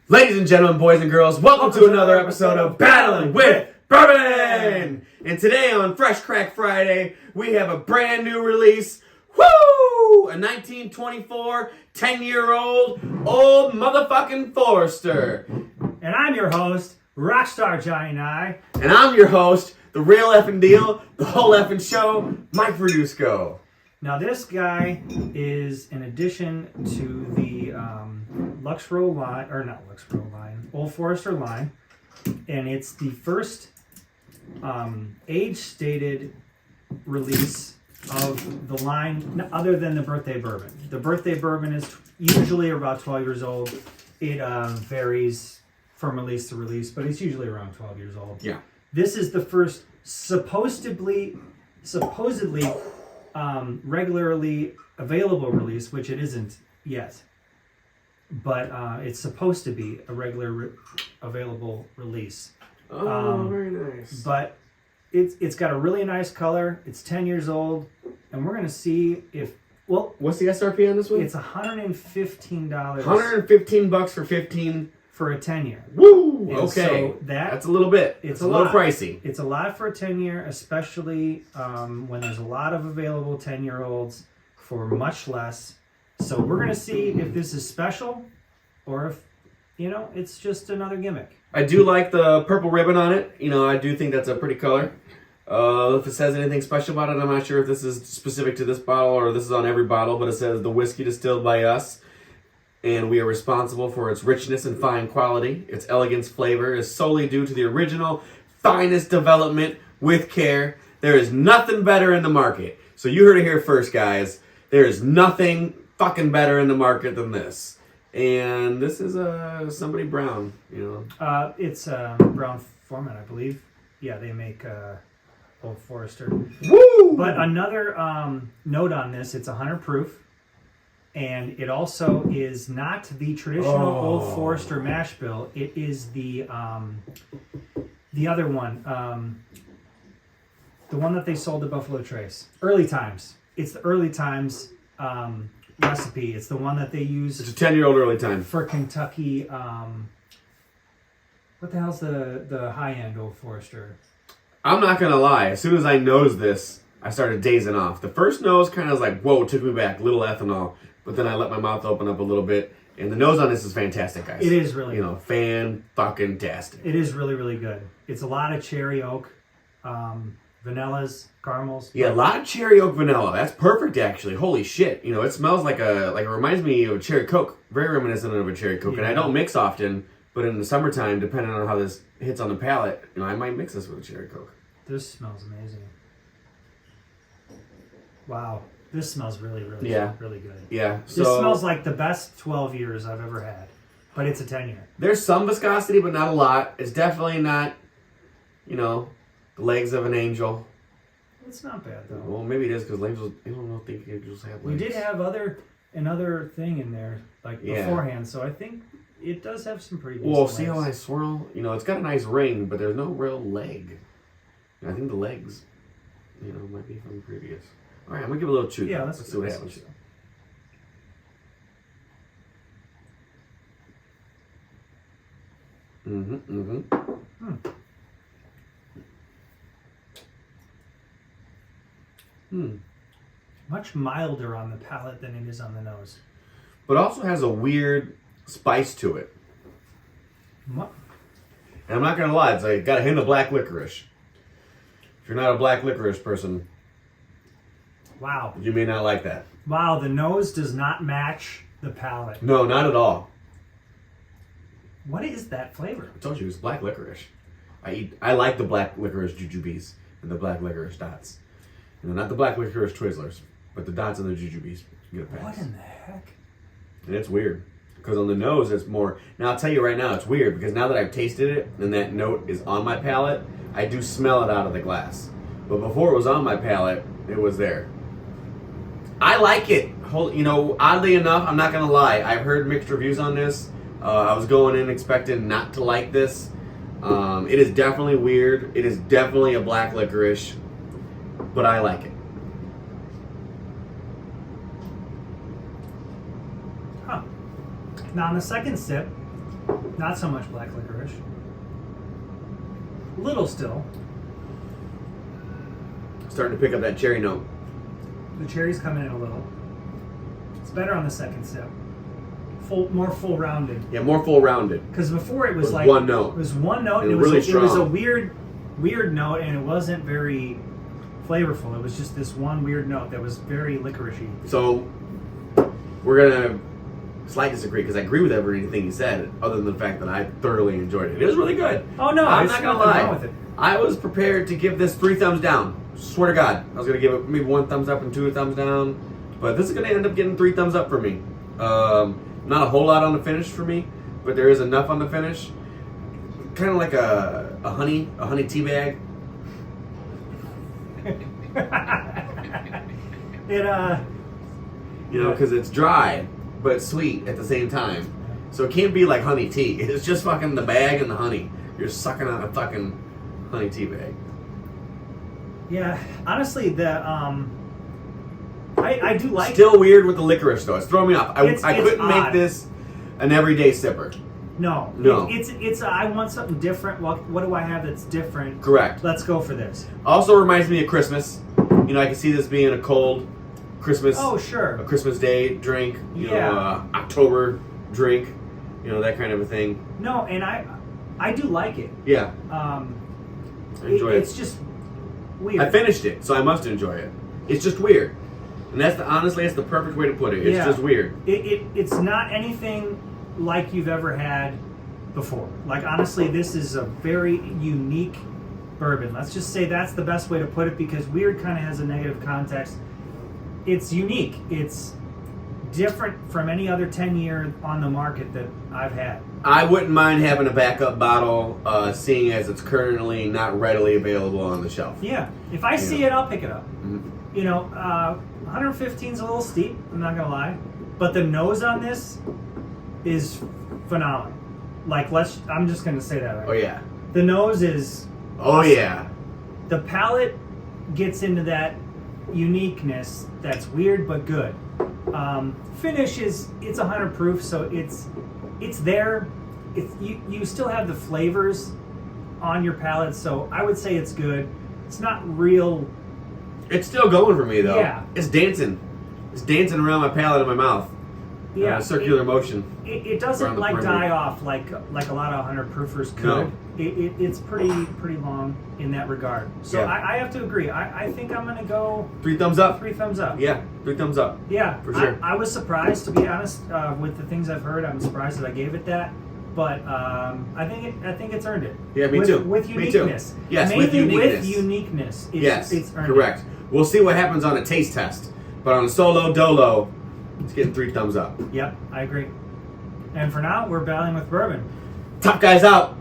Ladies and gentlemen, boys and girls, welcome to another episode of Battling with Bourbon! And today on Fresh Crack Friday, we have a brand new release. Woo! A 1924, 10-year-old old motherfucking Forester. And I'm your host, Rockstar Johnny Nye. And I'm your host, the real effing deal, the whole effing show, Mike Verdusco. Now this guy is an addition to the Luxrow line, or not Luxrow line, Old Forester line, and it's the first age-stated release of the line other than the birthday bourbon. The birthday bourbon is usually about 12 years old. It varies from release to release, but it's usually around 12 years old. Yeah. This is the first supposedly regularly available release, which it isn't yet. But it's supposed to be a available release. Oh, very nice. But it's got a really nice color. It's 10 years old, and we're gonna see if what's the SRP on this one? It's $115. $115 for 15 for a 10-year. Woo! And Okay, so that's a little bit. It's a little pricey. It's a lot for a 10-year, especially when there's a lot of available 10-year-olds for much less. So we're going to see if this is special or if, it's just another gimmick. I do like the purple ribbon on it. I do think that's a pretty color. If it says anything special about it, I'm not sure if this is specific to this bottle or this is on every bottle, but it says the whiskey distilled by us, and we are responsible for its richness and fine quality. Its elegance flavor is solely due to the original finest development with care. There is nothing better in the market. So you heard it here first, guys. There is nothing fucking better in the market than this. And this is somebody brown, It's Brown Forman, I believe. Yeah, they make Old Forester. Woo! But another note on this, it's 100 proof. And it also is not the traditional Old Forester mash bill. It is the other one. The one that they sold at Buffalo Trace. Early Times. It's the Early Times recipe. It's the one that they use. It's a 10-year-old Early Time. For Kentucky. What the hell's the high-end Old Forester? I'm not going to lie. As soon as I nosed this, I started dazing off. The first nose kind of was like, whoa, took me back. Little ethanol. But then I let my mouth open up a little bit. And the nose on this is fantastic, guys. It is really good. Fan-fucking-tastic. It is really, really good. It's a lot of cherry oak, vanillas, caramels. Yeah, a lot of cherry oak vanilla. That's perfect, actually. Holy shit. It smells like it reminds me of a cherry Coke. Very reminiscent of a cherry Coke. Yeah. And I don't mix often, but in the summertime, depending on how this hits on the palate, I might mix this with a cherry Coke. This smells amazing. Wow. This smells really, really, really good. Yeah. This smells like the best 12 years I've ever had, but it's a 10-year. There's some viscosity, but not a lot. It's definitely not, the legs of an angel. It's not bad, though. Well, maybe it is, because angels, I don't think angels have legs. We did have another thing in there, beforehand, so I think it does have some pretty decent legs. See how I swirl? It's got a nice ring, but there's no real leg. I think the legs, might be from previous. All right, I'm going to give it a little chew. Yeah, let's see what happens. Much milder on the palate than it is on the nose. But also has a weird spice to it. What? And I'm not going to lie, it's got a hint of black licorice. If you're not a black licorice person, wow, you may not like that. Wow, the nose does not match the palate. No, not at all. What is that flavor? I told you, it's black licorice. I like the black licorice jujubes and the black licorice dots. Not the black licorice Twizzlers, but the dots and the jujubes. You get a pass. What in the heck? And it's weird. Because on the nose, it's more... Now, I'll tell you right now, it's weird. Because now that I've tasted it, and that note is on my palate, I do smell it out of the glass. But before it was on my palate, it was there. I like it. Oddly enough, I'm not going to lie. I've heard mixed reviews on this. I was going in expecting not to like this. It is definitely weird. It is definitely a black licorice. But I like it. Now, on the second sip, Not so much black licorice. Little still. Starting to pick up that cherry note. The cherries come in a little. It's better on the second sip. More full rounded. Yeah, more full rounded. Because before it was like one note. It was one note. And It was really it was a strong. weird note, and it wasn't very flavorful. It was just this one weird note that was very licoricey. So we're gonna slight disagree because I agree with everything he said, other than the fact that I thoroughly enjoyed it. It was really good. Oh no, I'm it's not gonna nothing lie. wrong with it. I was prepared to give this 3 thumbs down. Swear to God, I was gonna give it maybe 1 thumbs up and 2 thumbs down, but this is gonna end up getting 3 thumbs up for me. Not a whole lot on the finish for me, but there is enough on the finish. Kind of like a honey tea bag. You know, because it's dry but sweet at the same time. So it can't be like honey tea. It's just fucking the bag and the honey. You're sucking on a fucking honey tea bag. Yeah, honestly, I do like. Still weird with the licorice though. It's throwing me off. I It's couldn't make odd. this an everyday sipper. No. No. It's I want something different. What do I have that's different? Correct. Let's go for this. Also reminds me of Christmas. You know, I can see this being a cold Christmas. Oh sure. A Christmas Day drink. You Yeah. know, October drink. You know, that kind of a thing. No, and I do like it. Yeah. I enjoy it. It's just weird. I finished it, so I must enjoy it. It's just weird. And honestly, that's the perfect way to put it. It's just weird. It's not anything like you've ever had before. Like honestly, this is a very unique bourbon. Let's just say that's the best way to put it, because weird kind of has a negative context. It's unique. It's different from any other 10-year on the market that I've had. I wouldn't mind having a backup bottle, seeing as it's currently not readily available on the shelf. Yeah. If I see it, I'll pick it up. Mhm. You know, 115 is a little steep, I'm not going to lie. But the nose on this is phenomenal. Like, I'm just going to say that right Oh, yeah. The nose is... Oh, yeah. The palate gets into that uniqueness that's weird but good. Finish it's 100 proof, so it's there. You still have the flavors on your palate, so I would say it's good. It's not real. It's still going for me, though. Yeah. It's dancing. It's dancing around my palate and my mouth. Yeah, Circular motion. It around doesn't the like perimeter. die off like a lot of 100 proofers could. No. It's pretty long in that regard. So Yeah. I have to agree. I think I'm gonna go 3 thumbs up. 3 thumbs up. Yeah, 3 thumbs up. Yeah, For sure. I was surprised, to be honest, with the things I've heard. I'm surprised that I gave it that, but I think it's earned it. Yeah, me with, too. With Me too. uniqueness. Yes, mainly with uniqueness. With uniqueness. Yes, it's earned correct. We'll see what happens on a taste test, but on a solo dolo, it's getting 3 thumbs up. Yep, I agree. And for now, we're battling with bourbon. Top guys out.